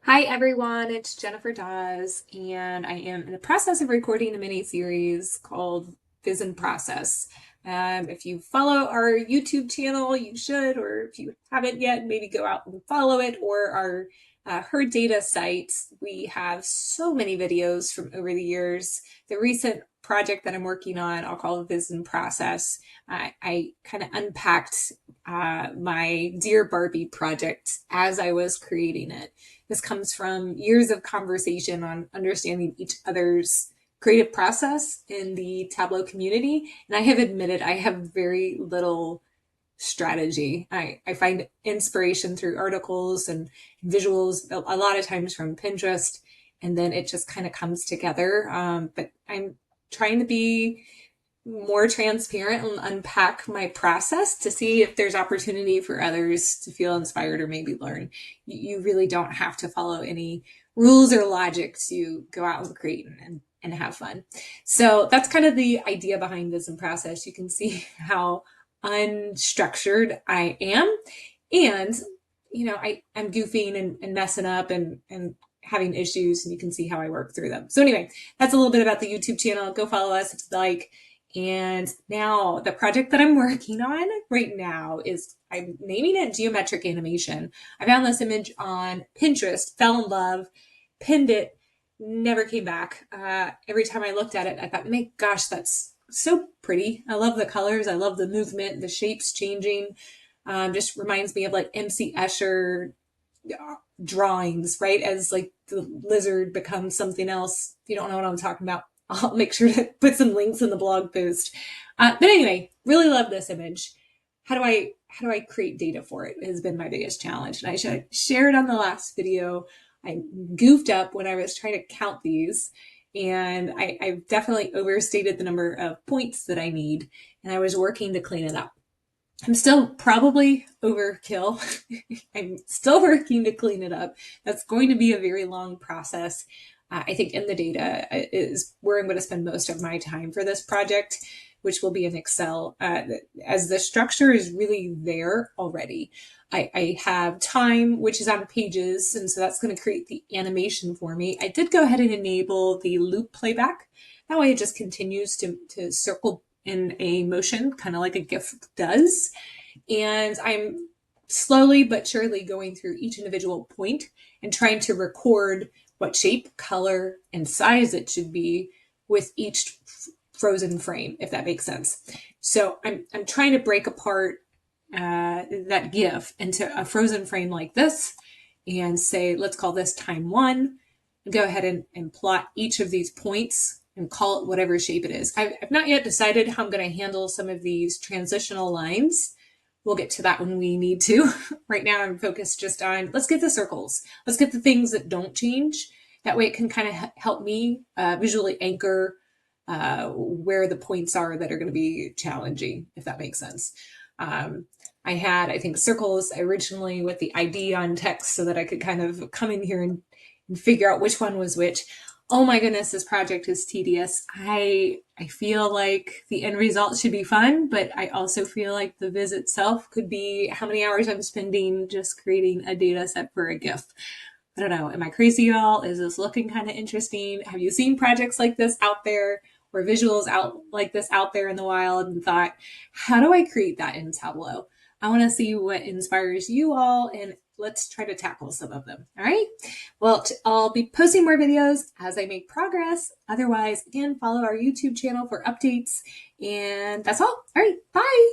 Hi everyone, it's Jennifer Dawes, and I am in the process of recording a mini series called Vision Process. If you follow our YouTube channel, you should, or if you haven't yet, maybe go out and follow it, or our Her Data site. We have so many videos from over the years. The recent project that I'm working on, I'll call Vision Process. I kind of unpacked my Dear Barbie project as I was creating it. This comes from years of conversation on understanding each other's creative process in the Tableau community. And I have admitted I have very little strategy. I find inspiration through articles and visuals, a lot of times from Pinterest, and then it just kind of comes together. But I'm trying to be more transparent and unpack my process to see if there's opportunity for others to feel inspired or maybe learn. You really don't have to follow any rules or logic to go out and create and have fun. So that's kind of the idea behind Vision Process. You can see how unstructured I am. And, I'm goofing and messing up and having issues, and you can see how I work through them. So anyway, that's a little bit about the YouTube channel. Go follow us if you like. And now the project that I'm working on right now is I'm naming it geometric animation. I found this image on Pinterest, fell in love, pinned it, never came back. Every time I looked at it, I thought, my gosh, that's so pretty. I love the colors. I love the movement, the shapes changing. Just reminds me of like MC Escher drawings, right? As like the lizard becomes something else. If you don't know what I'm talking about, I'll make sure to put some links in the blog post. But anyway, really love this image. How do I create data for it? Has been my biggest challenge. And I shared on the last video. I goofed up when I was trying to count these, and I've definitely overstated the number of points that I need, and I was working to clean it up. I'm still probably overkill. I'm still working to clean it up. That's going to be a very long process. I think in the data is where I'm going to spend most of my time for this project, which will be in Excel, as the structure is really there already. I have time, which is on pages, and so that's going to create the animation for me. I did go ahead and enable the loop playback. That way it just continues to circle in a motion, kind of like a GIF does. And I'm slowly but surely going through each individual point and trying to record what shape, color, and size it should be with each frozen frame, if that makes sense. So I'm trying to break apart that GIF into a frozen frame like this and say, let's call this time one, and go ahead and plot each of these points and call it whatever shape it is. I've not yet decided how I'm going to handle some of these transitional lines. We'll get to that when we need to. Right now, I'm focused just on let's get the circles. Let's get the things that don't change. That way, it can kind of help me visually anchor where the points are that are going to be challenging, if that makes sense. I had, I think, circles originally with the ID on text so that I could kind of come in here and figure out which one was which. Oh my goodness, this project is tedious. I feel like the end result should be fun, but I also feel like the viz itself could be how many hours I'm spending just creating a data set for a GIF. I don't know. Am I crazy, y'all? Is this looking kind of interesting? Have you seen projects like this out there or visuals out like this out there in the wild and thought, how do I create that in Tableau? I want to see what inspires you all, and let's try to tackle some of them. All right. Well, I'll be posting more videos as I make progress. Otherwise, again, follow our YouTube channel for updates. And that's all. All right. Bye.